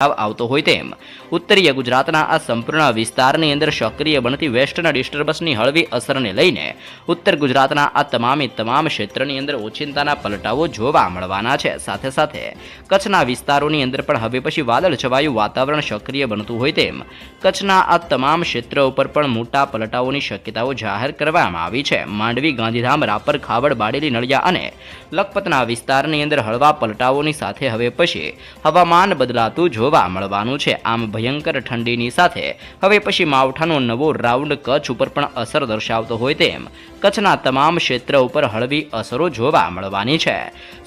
આવતો હોય તેમ ઉત્તરીય ગુજરાતના આ સંપૂર્ણ વિસ્તારની અંદર સક્રિય બનતી વેસ્ટર્ન ડિસ્ટર્બન્સની હળવી અસરને લઈને ઉત્તર ગુજરાતના આ તમામ ક્ષેત્રની અંદર ઓચિંતાના પલટાઓ જોવા મળવાના છે। સાથે સાથે કચ્છના વિસ્તારોની અંદર પણ હવે પછી વાદળછવાયું વાતાવરણ સક્રિય બનતું હોય તેમ કચ્છના આ તમામ ક્ષેત્રો ઉપર પણ મોટા પલટાઓની શક્યતાઓ જાહેર કરવામાં આવી છે। માંડવી, ગાંધીધામ, રાપર, ખાવડ, બારડોલી, નળિયા અને લખપતના વિસ્તારની અંદર હળવા પલટાઓની સાથે હવે પછી હવામાન બદલાતું જોવા મળવાનું છે। આમ ભયંકર ઠંડીની સાથે હવે પછી માવઠાનો નવો રાઉન્ડ કચ્છ ઉપર પણ અસર દર્શાવતો હોય તેમ કચ્છના તમામ ક્ષેત્ર ઉપર હળવી અસરો જોવા મળવાની છે।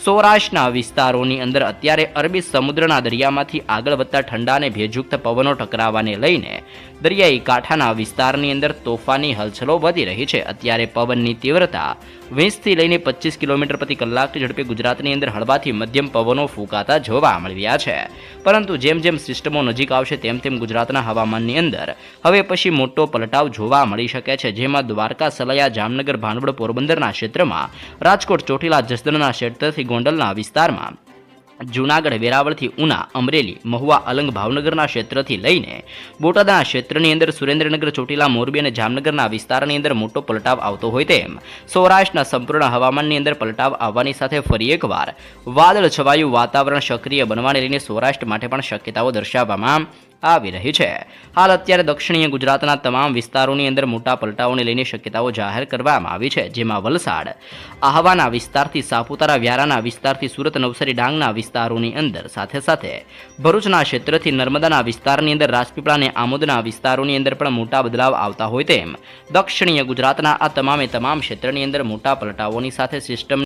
સૌરાષ્ટ્રના વિસ્તારોની અંદર અત્યારે અરબી સમુદ્રના દરિયામાંથી આગળ વધતા ઠંડા અને ભેજયુક્ત પવનો ટકરાવાને લઈને દરિયાઈ કાંઠાના વિસ્તારની અંદર તોફાની હલચલો વધી રહી છે। અત્યારે પવનની તીવ્રતા 20થી લઈને 25 કિલોમીટર પ્રતિ કલાકની ઝડપે ગુજરાતની અંદર હળવાથી મધ્યમ પવનો ફૂંકાતા જોવા મળી રહ્યા છે। પરંતુ જેમ જેમ સિસ્ટમો નજીક આવશે તેમ તેમ ગુજરાતના હવામાનની અંદર હવે પછી મોટો પલટાવ જોવા મળી શકે છે। જેમાં દ્વારકા, સલાયા, જામનગર, ભાણવડ, પોરબંદરના ક્ષેત્રમાં, રાજકોટ, ચોટીલા, જસદણના ક્ષેત્રથી ગોંડલના વિસ્તારમાં, જૂનાગઢ, વેરાવળથી ઉના, અમરેલી, મહુવા, અલંગ, ભાવનગરના ક્ષેત્રથી લઈને બોટાદના ક્ષેત્રની અંદર સુરેન્દ્રનગર, ચોટીલા, મોરબી અને જામનગરના વિસ્તારની અંદર મોટો પલટાવ આવતો હોય તેમ સૌરાષ્ટ્રના સંપૂર્ણ હવામાનની અંદર પલટાવ આવવાની સાથે ફરી એકવાર વાદળછવાયું વાતાવરણ સક્રિય બનવાને લઈને સૌરાષ્ટ્ર માટે પણ શક્યતાઓ દર્શાવવામાં આવી રહી છે। હાલ અત્યારે દક્ષિણીય ગુજરાતના તમામ વિસ્તારોની અંદર મોટા પલટાઓને લઈને શક્યતાઓ જાહેર કરવામાં આવી છે। જેમાં વલસાડ, આહવાના વિસ્તારથી સાપુતારા, વ્યારાના વિસ્તારથી સુરત, નવસારી, ડાંગના વિસ્તારોની અંદર, સાથે સાથે ભરૂચના ક્ષેત્રથી નર્મદાના વિસ્તારની અંદર, રાજપીપળા અને આમોદના વિસ્તારોની અંદર પણ મોટા બદલાવ આવતા હોય તેમ દક્ષિણીય ગુજરાતના આ તમામ ક્ષેત્રની અંદર મોટા પલટાઓની સાથે સિસ્ટમ